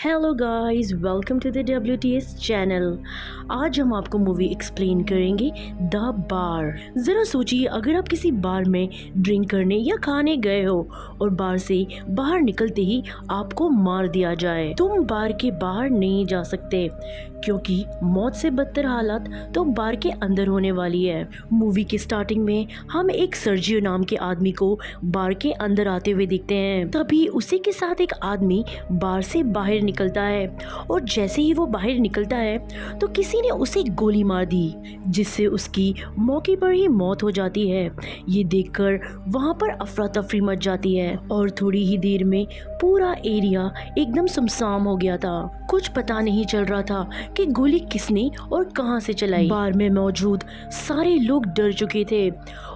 Hello guys, welcome to the WTS channel. आज हम आपको मूवी एक्सप्लेन करेंगे द बार। ज़रा सोचिए, अगर आप किसी बार में ड्रिंक करने या खाने गए हो और बार से बाहर निकलते ही आपको मार दिया जाए। तुम बार के बाहर नहीं जा सकते क्योंकि मौत से बदतर हालत तो बार के अंदर होने वाली है। मूवी के स्टार्टिंग में हम एक सर्जियो नाम के आदमी को बार के अंदर आते हुए देखते हैं। तभी उसी के साथ एक आदमी बार से बाहर निकलता है और जैसे ही वो बाहर निकलता है तो किसी ने उसे गोली मार दी, जिससे उसकी मौके पर ही मौत हो जाती है। ये देखकर वहाँ पर अफरा तफरी मच जाती है और थोड़ी ही देर में पूरा एरिया एकदम सुनसान हो गया था। कुछ पता नहीं चल रहा था कि गोली किसने और कहां से चलाई। बार में मौजूद सारे लोग डर चुके थे।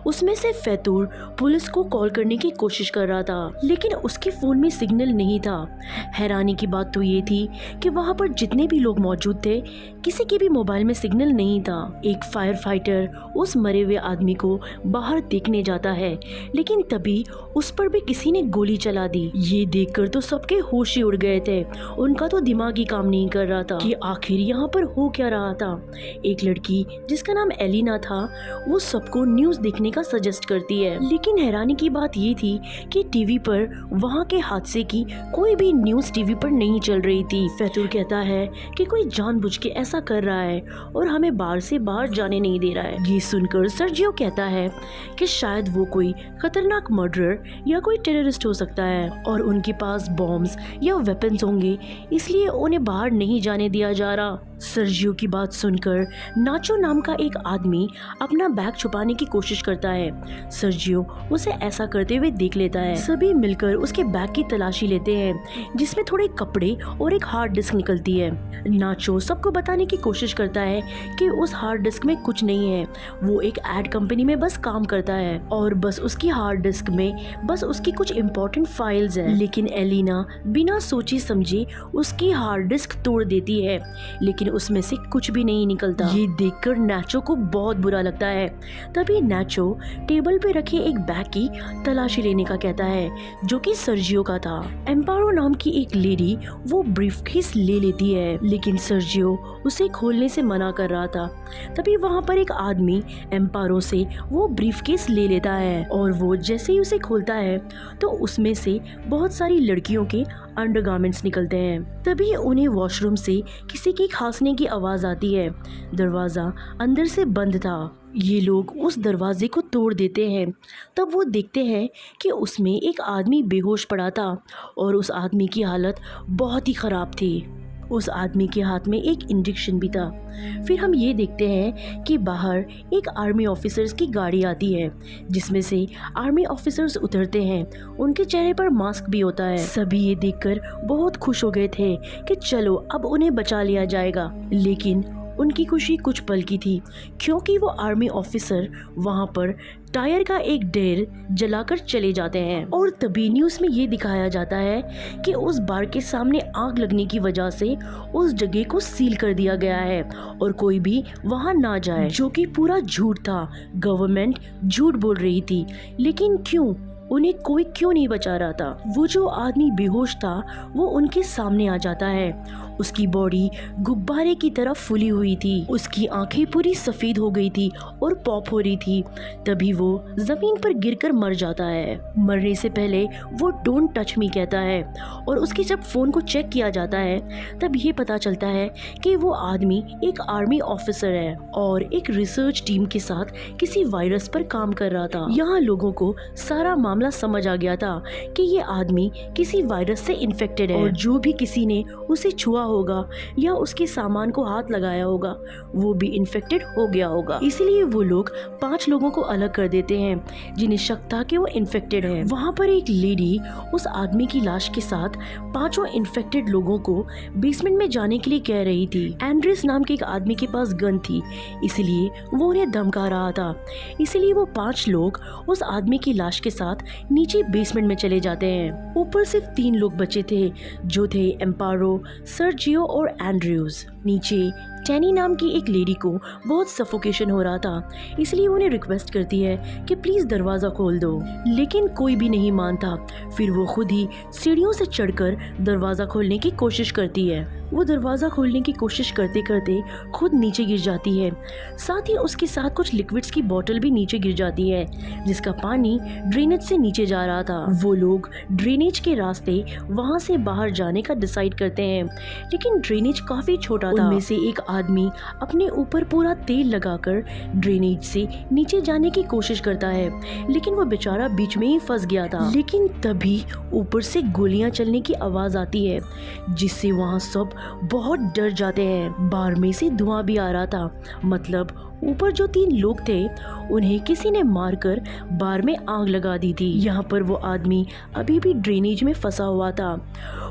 उसमें से फैतूर पुलिस को कॉल करने की कोशिश कर रहा था, लेकिन उसके फोन में सिग्नल नहीं था। हैरानी की बात तो ये थी कि वहां पर जितने भी लोग मौजूद थे, किसी के भी मोबाइल में सिग्नल नहीं था। एक फायर फाइटर उस मरे हुए आदमी को बाहर देखने जाता है, लेकिन तभी उस पर भी किसी ने गोली चला दी। ये देखकर तो सबके होश ही उड़ गए थे। उनका तो दिमाग ही काम नहीं कर रहा था कि आखिर यहाँ पर हो क्या रहा था। एक लड़की जिसका नाम एलिना था, वो सबको न्यूज़ देखने का सजेस्ट करती है, लेकिन हैरानी की बात ये थी कि टीवी पर वहाँ के हादसे की कोई भी न्यूज़ टीवी पर नहीं चल रही थी। फैतूर कहता है कि कोई जानबूझ के ऐसा कर रहा है और हमें बार से बाहर जाने नहीं दे रहा है। ये सुनकर सर्जियो कहता है कि शायद वो कोई खतरनाक मर्डरर या कोई टेररिस्ट हो सकता है और उनके पास बॉम्ब्स या वेपन्स होंगे, इसलिए उन्हें बाहर नहीं जाने दिया जा रहा। सर्जियो की बात सुनकर नाचो नाम का एक आदमी अपना बैग छुपाने की कोशिश करता है। सर्जियो उसे ऐसा करते हुए देख लेता है। सभी मिलकर उसके बैग की तलाशी लेते हैं, जिसमें थोड़े कपड़े और एक हार्ड डिस्क निकलती है। नाचो सबको बताने की कोशिश करता है कि उस हार्ड डिस्क में कुछ नहीं है, वो एक एड कंपनी में बस काम करता है और बस उसकी हार्ड डिस्क में बस उसकी कुछ इम्पोर्टेंट फाइल्स हैं। लेकिन एलिना बिना सोची समझे उसकी हार्ड डिस्क तोड़ देती है, लेकिन उसमें से कुछ भी नहीं निकलता। ये देखकर नाचो को बहुत बुरा लगता है। तभी नाचो टेबल पे रखे एक बैग की तलाशी लेने का कहता है, जो कि सर्जियो का था। एम्पारो नाम की एक लेडी वो ब्रीफकेस ले लेती है, लेकिन सर्जियो उसे खोलने से मना कर रहा था। तभी वहाँ पर एक आदमी एम्पारो से वो ब्रीफकेस ले लेता है और वो जैसे ही उसे खोलता है तो उसमें से बहुत सारी लड़कियों के अंडरगारमेंट्स निकलते हैं। तभी उन्हें वॉशरूम से किसी की खांसने की आवाज़ आती है। दरवाज़ा अंदर से बंद था। ये लोग उस दरवाजे को तोड़ देते हैं। तब वो देखते हैं कि उसमें एक आदमी बेहोश पड़ा था और उस आदमी की हालत बहुत ही ख़राब थी। उस आदमी के हाथ में एक इंजेक्शन भी था। फिर हम ये देखते हैं कि बाहर एक आर्मी ऑफिसर्स की गाड़ी आती है, जिसमें से आर्मी ऑफिसर्स उतरते हैं। उनके चेहरे पर मास्क भी होता है। सभी ये देखकर बहुत खुश हो गए थे कि चलो अब उन्हें बचा लिया जाएगा, लेकिन उनकी खुशी कुछ पल की थी, क्योंकि वो आर्मी ऑफिसर वहाँ पर टायर का एक ढेर जलाकर चले जाते हैं। और तभी न्यूज़ में ये दिखाया जाता है कि उस बार के सामने आग लगने की वजह से उस जगह को सील कर दिया गया है और कोई भी वहाँ ना जाए, जो कि पूरा झूठ था। गवर्नमेंट झूठ बोल रही थी, लेकिन क्यों? उन्हें कोई क्यों नहीं बचा रहा था? वो जो आदमी बेहोश था वो उनके सामने आ जाता है। उसकी बॉडी गुब्बारे की तरह फूली हुई थी, उसकी आंखें पूरी सफेद हो गई थी और पॉप हो रही थी। तभी वो जमीन पर गिरकर मर जाता है। मरने से पहले वो डोंट टच मी कहता है और उसके जब फोन को चेक किया जाता है तब ये पता चलता है कि वो आदमी एक आर्मी ऑफिसर है और एक रिसर्च टीम के साथ किसी वायरस पर काम कर रहा था। यहाँ लोगों को सारा मामला समझ आ गया था कि ये आदमी किसी वायरस से इन्फेक्टेड है और जो भी किसी ने उसे छुआ होगा या उसके सामान को हाथ लगाया होगा वो भी इन्फेक्टेड हो गया होगा। इसलिए वो लोग 5 लोगों को अलग कर देते हैं जिन्हें शक था कि वो इन्फेक्टेड है। वहाँ पर एक लेडी उस आदमी की लाश के साथ 5 इन्फेक्टेड लोगों को बेसमेंट में जाने के लिए कह रही थी। एंड्रेस नाम के एक आदमी के पास गन थी, इसलिए वो उन्हें धमका रहा था। इसलिए वो 5 लोग उस आदमी की लाश के साथ नीचे बेसमेंट में चले जाते हैं। ऊपर सिर्फ 3 लोग बचे थे, जो थे एम्पारो, सर्जियो और एंड्रयूज। नीचे टैनी नाम की एक लेडी को बहुत सफोकेशन हो रहा था, इसलिए उन्हें रिक्वेस्ट करती है कि प्लीज दरवाजा खोल दो, लेकिन कोई भी नहीं मानता। फिर वो खुद ही सीढ़ियों से चढ़कर दरवाजा खोलने की कोशिश करती है। वो दरवाजा खोलने की कोशिश करते करते खुद नीचे गिर जाती है। साथ ही उसके साथ कुछ लिक्विड्स की बोतल भी नीचे गिर जाती है, जिसका पानी ड्रेनेज से नीचे जा रहा था। वो लोग ड्रेनेज के रास्ते वहां से बाहर जाने का डिसाइड करते हैं, लेकिन ड्रेनेज काफी छोटा था। उनमें से एक आदमी अपने ऊपर पूरा तेल लगाकर ड्रेनेज से नीचे जाने की कोशिश करता है, लेकिन वो बेचारा बीच में ही फंस गया था। लेकिन तभी ऊपर से गोलियां चलने की आवाज आती है, जिससे वहाँ सब बहुत डर जाते हैं। बार में से धुआं भी आ रहा था, मतलब ऊपर जो 3 लोग थे उन्हें किसी ने मारकर बार में आग लगा दी थी। यहाँ पर वो आदमी अभी भी ड्रेनेज में फंसा हुआ था।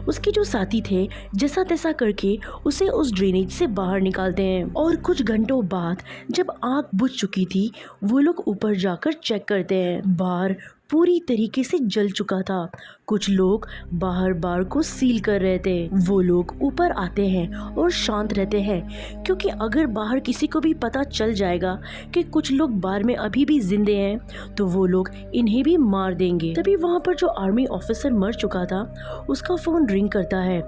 उसके जो साथी थे जैसा तैसा करके उसे उस ड्रेनेज से बाहर निकालते हैं, और कुछ घंटों बाद जब आग बुझ चुकी थी वो लोग ऊपर जाकर चेक करते हैं। बार पूरी तरीके से जल चुका था। कुछ लोग बाहर बार को सील कर रहे थे। वो लोग ऊपर आते हैं और शांत रहते हैं, क्योंकि अगर बाहर किसी को भी पता चल जाएगा कि कुछ लोग बार में अभी भी जिंदे हैं तो वो लोग इन्हें भी मार देंगे। तभी वहाँ पर जो आर्मी ऑफिसर मर चुका था उसका फोन रिंग करता है।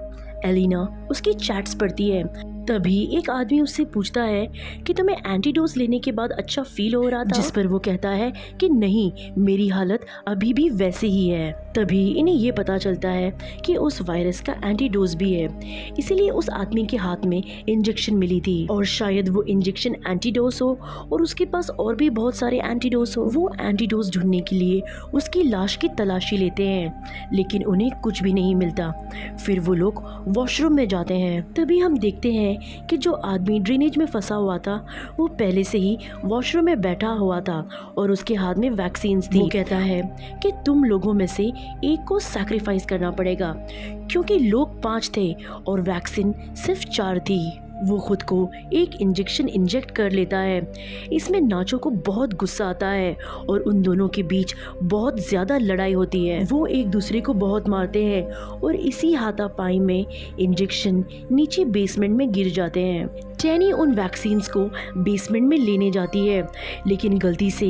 एलिना उसकी चैट्स पढ़ती है। तभी एक आदमी उससे पूछता है कि तुम्हें एंटीडोज लेने के बाद अच्छा फील हो रहा था, जिस पर वो कहता है कि नहीं, मेरी हालत अभी भी वैसे ही है। तभी इन्हें ये पता चलता है कि उस वायरस का एंटीडोज भी है, इसीलिए उस आदमी के हाथ में इंजेक्शन मिली थी, और शायद वो इंजेक्शन एंटीडोज हो और उसके पास और भी बहुत सारे एंटीडोज हो। वो एंटीडोज ढूंढने के लिए उसकी लाश की तलाशी लेते हैं, लेकिन उन्हें कुछ भी नहीं मिलता। फिर वो लोग वॉशरूम में जाते हैं। तभी हम देखते हैं कि जो आदमी ड्रेनेज में फंसा हुआ था वो पहले से ही वॉशरूम में बैठा हुआ था और उसके हाथ में वैक्सीन्स थी। वो कहता है कि तुम लोगों में से एक को सैक्रिफाइस करना पड़ेगा, क्योंकि लोग 5 थे और वैक्सीन सिर्फ 4 थी। वो खुद को एक इंजेक्शन इंजेक्ट कर लेता है। इसमें नाचो को बहुत गुस्सा आता है और उन दोनों के बीच बहुत ज़्यादा लड़ाई होती है। वो एक दूसरे को बहुत मारते हैं और इसी हाथापाई में इंजेक्शन नीचे बेसमेंट में गिर जाते हैं। टैनी उन वैक्सीन्स को बेसमेंट में लेने जाती है, लेकिन गलती से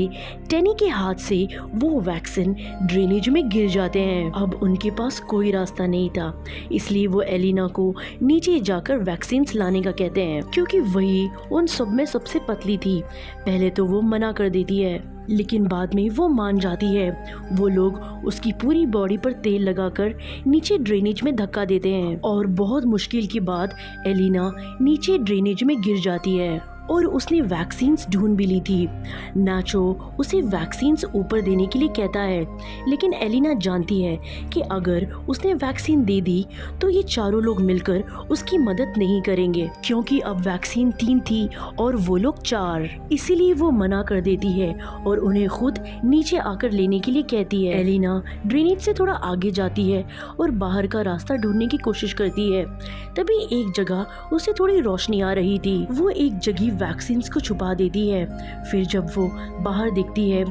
टैनी के हाथ से वो वैक्सीन ड्रेनेज में गिर जाते हैं। अब उनके पास कोई रास्ता नहीं था, इसलिए वो एलिना को नीचे जाकर वैक्सीन्स लाने का कहते हैं, क्योंकि वही उन सब में सबसे पतली थी। पहले तो वो मना कर देती है, लेकिन बाद में वो मान जाती है। वो लोग उसकी पूरी बॉडी पर तेल लगाकर नीचे ड्रेनेज में धक्का देते हैं और बहुत मुश्किल के बाद एलिना नीचे ड्रेनेज में गिर जाती है और उसने वैक्सीन्स ढूंढ भी ली थी। नाचो उसे वैक्सीन्स ऊपर देने के लिए कहता है, लेकिन एलिना जानती है कि अगर उसने वैक्सीन दे दी तो ये चारों लोग मिलकर उसकी मदद नहीं करेंगे, क्योंकि अब वैक्सीन 3 थी और वो लोग 4। इसीलिए वो मना कर देती है और उन्हें खुद नीचे आकर लेने के लिए कहती है। एलिना ड्रेनेज से थोड़ा आगे जाती है और बाहर का रास्ता ढूंढने की कोशिश करती है। तभी एक जगह उसे थोड़ी रोशनी आ रही थी। वो एक जगह वैक्सीन्स को छुपा देती है। फिर जब वो बाहर देखती है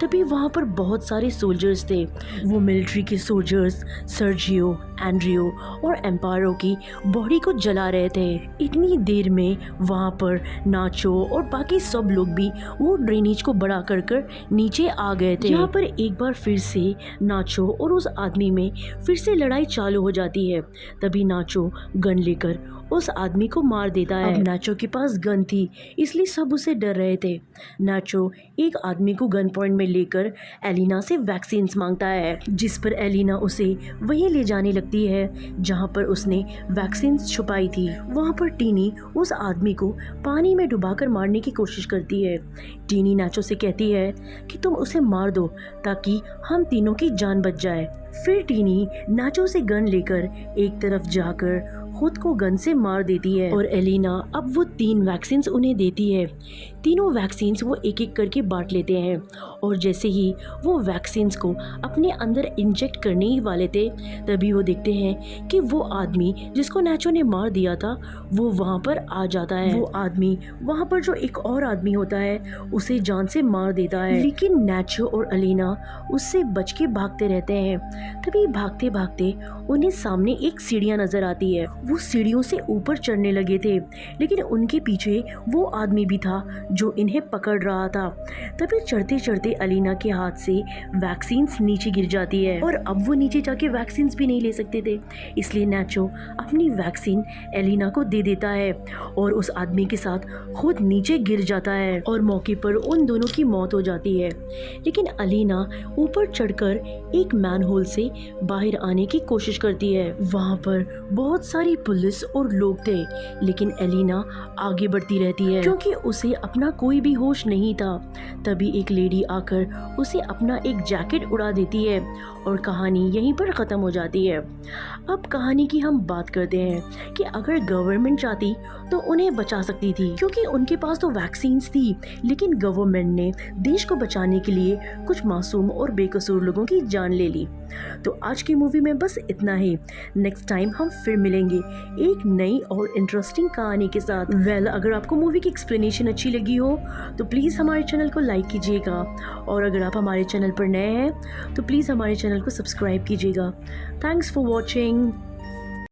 तभी वहाँ पर बहुत सारे सोल्जर्स थे। वो मिलिट्री के सोल्जर्स सर्जियो, एंड्रियो और एम्पारो की बॉडी को जला रहे थे। इतनी देर में वहाँ पर नाचो और बाकी सब लोग भी वो ड्रेनेज को बड़ा कर नीचे आ गए थे। यहाँ पर एक बार फिर से नाचो और उस आदमी में फिर से लड़ाई चालू हो जाती है। तभी नाचो गन लेकर उस आदमी को मार देता है। अब नाचो के पास गन थी, इसलिए सब उसे डर रहे थे। नाचो एक आदमी को गन पॉइंट में लेकर एलिना से वैक्सीन्स मांगता है, जिस पर एलिना उसे वहीं ले जाने लगती है जहां पर उसने वैक्सीन्स छुपाई थी। वहां पर टीनी उस आदमी को पानी में डुबाकर मारने की कोशिश करती है। टीनी नाचो से कहती है कि तुम उसे मार दो ताकि हम तीनों की जान बच जाए। फिर टीनी नाचो से गन लेकर एक तरफ जाकर खुद को गन से मार देती है और एलिना अब वो 3 वैक्सीन उन्हें देती है। तीनों वैक्सीन वो एक एक करके बांट लेते हैं और जैसे ही वो वैक्सीन को अपने अंदर इंजेक्ट करने ही वाले थे तभी वो देखते हैं कि वो आदमी जिसको नाचो ने मार दिया था वो वहाँ पर आ जाता है। वो आदमी वहाँ पर जो एक और आदमी होता है उसे जान से मार देता है, लेकिन नाचो और एलिना उससे बच के भागते रहते हैं। तभी भागते भागते उन्हें सामने एक सीढ़ियाँ नजर आती है। वो सीढ़ियों से ऊपर चढ़ने लगे थे लेकिन उनके पीछे वो आदमी भी था जो इन्हें पकड़ रहा था। तभी चढ़ते चढ़ते एलिना के हाथ से वैक्सीन नीचे गिर जाती है और अब वो नीचे जाके वैक्सीन भी नहीं ले सकते थे, इसलिए नाचो अपनी वैक्सीन एलिना को दे देता है और उस आदमी के साथ खुद नीचे गिर जाता है और मौके पर उन दोनों की मौत हो जाती है। लेकिन एलिना ऊपर चढ़कर एक मैनहोल से बाहर आने की कोशिश करती है। वहाँ पर बहुत सारी पुलिस और लोग थे लेकिन एलिना आगे बढ़ती रहती है क्योंकि उसे अपना कोई भी होश नहीं था। तभी एक लेडी आकर उसे अपना एक जैकेट उड़ा देती है और कहानी यहीं पर ख़त्म हो जाती है। अब कहानी की हम बात करते हैं कि अगर गवर्नमेंट चाहती तो उन्हें बचा सकती थी क्योंकि उनके पास तो वैक्सीन्स थी, लेकिन गवर्नमेंट ने देश को बचाने के लिए कुछ मासूम और बेकसूर लोगों की जान ले ली। तो आज की मूवी में बस इतना ही। नेक्स्ट टाइम हम फिर मिलेंगे एक नई और इंटरेस्टिंग कहानी के साथ। अगर आपको मूवी की एक्सप्लेनेशन अच्छी लगी हो तो प्लीज़ हमारे चैनल को लाइक कीजिएगा और अगर आप हमारे चैनल पर नए हैं तो प्लीज़ हमारे चैनल को सब्सक्राइब कीजिएगा। Thanks for watching.